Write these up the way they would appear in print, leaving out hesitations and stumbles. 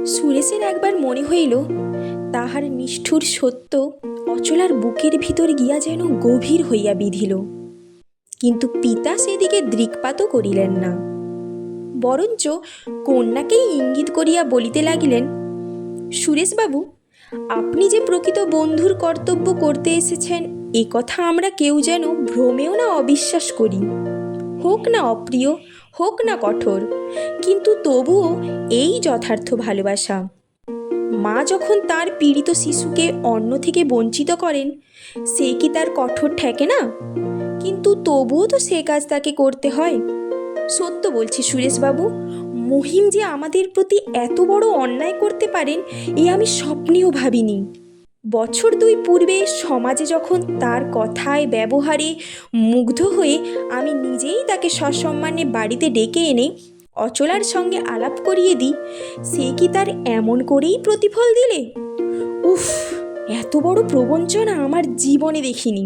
সুরেশের একবার মনে হইল তাহার নিষ্ঠুর সত্য অচলার বুকের ভিতর গিয়া যেন গভীর হইয়া বিঁধিল। কিন্তু পিতা সেদিকে দৃকপাতও করিলেন না, বরঞ্চ কন্যাকেই ইঙ্গিত করিয়া বলিতে লাগিলেন, সুরেশবাবু, আপনি যে প্রকৃত বন্ধুর কর্তব্য করতে এসেছেন এ কথা আমরা কেউ যেন ভ্রমেও না অবিশ্বাস করি। হোক না অপ্রিয়, হোক না কঠোর, কিন্তু তবুও এই যথার্থ ভালোবাসা। মা যখন তার পীড়িত শিশুকে অন্ন থেকে বঞ্চিত করেন, সে কি তার কঠোর ঠেকে না? কিন্তু তবুও তো সে কাজ তাকে করতে হয়। সত্য বলছি সুরেশবাবু, মহিম যে আমাদের প্রতি এত বড় অন্যায় করতে পারেন এ আমি স্বপ্নেও ভাবিনি। বছর দুই পূর্বে সমাজে যখন তার কথায় ব্যবহারে মুগ্ধ হয়ে আমি নিজেই তাকে সসম্মানে বাড়িতে ডেকে এনে অচলার সঙ্গে আলাপ করিয়ে দিই, সে কি তার এমন করেই প্রতিফল দিলে? উফ, এত বড় প্রবঞ্চনা আমার জীবনে দেখিনি।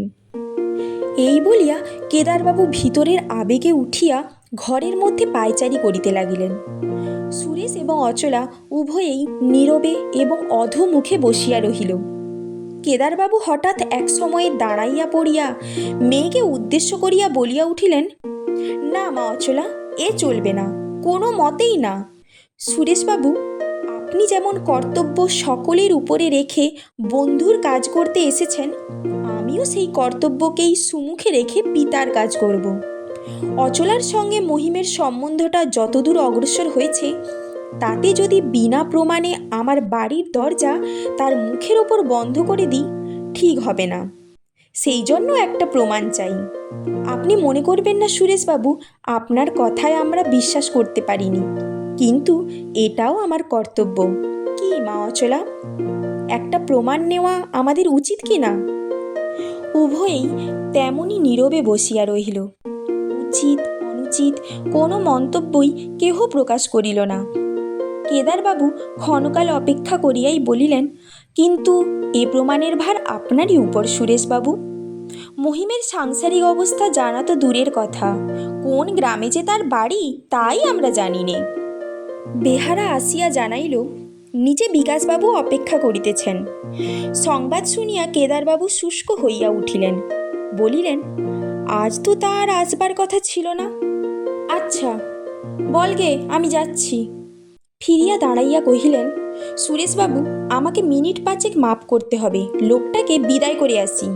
এই বলিয়া কেদারবাবু ভিতরের আবেগে উঠিয়া ঘরের মধ্যে পায়চারি করিতে লাগিলেন। সুরেশ এবং অচলা উভয়েই নীরবে এবং অধোমুখে বসিয়া রহিল। কেদারবাবু হঠাৎ এক সময়ে দাঁড়াইয়া পড়িয়া মেয়েকে উদ্দেশ্য করিয়া বলিয়া উঠিলেন, না মা অচলা, এ চলবে না, কোনো মতেই না। সুরেশবাবু, আপনি যেমন কর্তব্য সকলের উপরে রেখে বন্ধুর কাজ করতে এসেছেন, আমিও সেই কর্তব্যকেই সুমুখে রেখে পিতার কাজ করব। অচলার সঙ্গে মহিমের সম্বন্ধটা যতদূর অগ্রসর হয়েছে, তাতে যদি বিনা প্রমাণে আমার বাড়ির দরজা তার মুখের ওপর বন্ধ করে দিই, ঠিক হবে না। সেই জন্য একটা প্রমাণ চাই। আপনি মনে করবেন না সুরেশবাবু, আপনার কথায় আমরা বিশ্বাস করতে পারিনি, কিন্তু এটাও আমার কর্তব্য। কি মা অচলা, একটা প্রমাণ নেওয়া আমাদের উচিত কি না? উভয়েই তেমনই নীরবে বসিয়া রহিল। উচিত অনুচিত কোনো মন্তব্যই কেহ প্রকাশ করিল না। কেদারবাবু ক্ষণকাল অপেক্ষা করিয়াই বলিলেন, কিন্তু এ প্রমাণের ভার আপনারই উপর সুরেশবাবু। মহিমের সাংসারিক অবস্থা জানা তো দূরের কথা, কোন গ্রামে যে তার বাড়ি তাই আমরা জানি নে। বেহারা আসিয়া জানাইল, নিচে বিকাশবাবু অপেক্ষা করিতেছেন। সংবাদ শুনিয়া কেদারবাবু শুষ্ক হইয়া উঠিলেন, বলিলেন, আজ তো তার আসবার কথা ছিল না। আচ্ছা বলগে, আমি যাচ্ছি। ফিরিয়া দাঁড়াইয়া কহিলেন, সুরেশবাবু, আমাকে মিনিট পাঁচেক মাপ করতে হবে, লোকটাকে বিদায় করে আসি।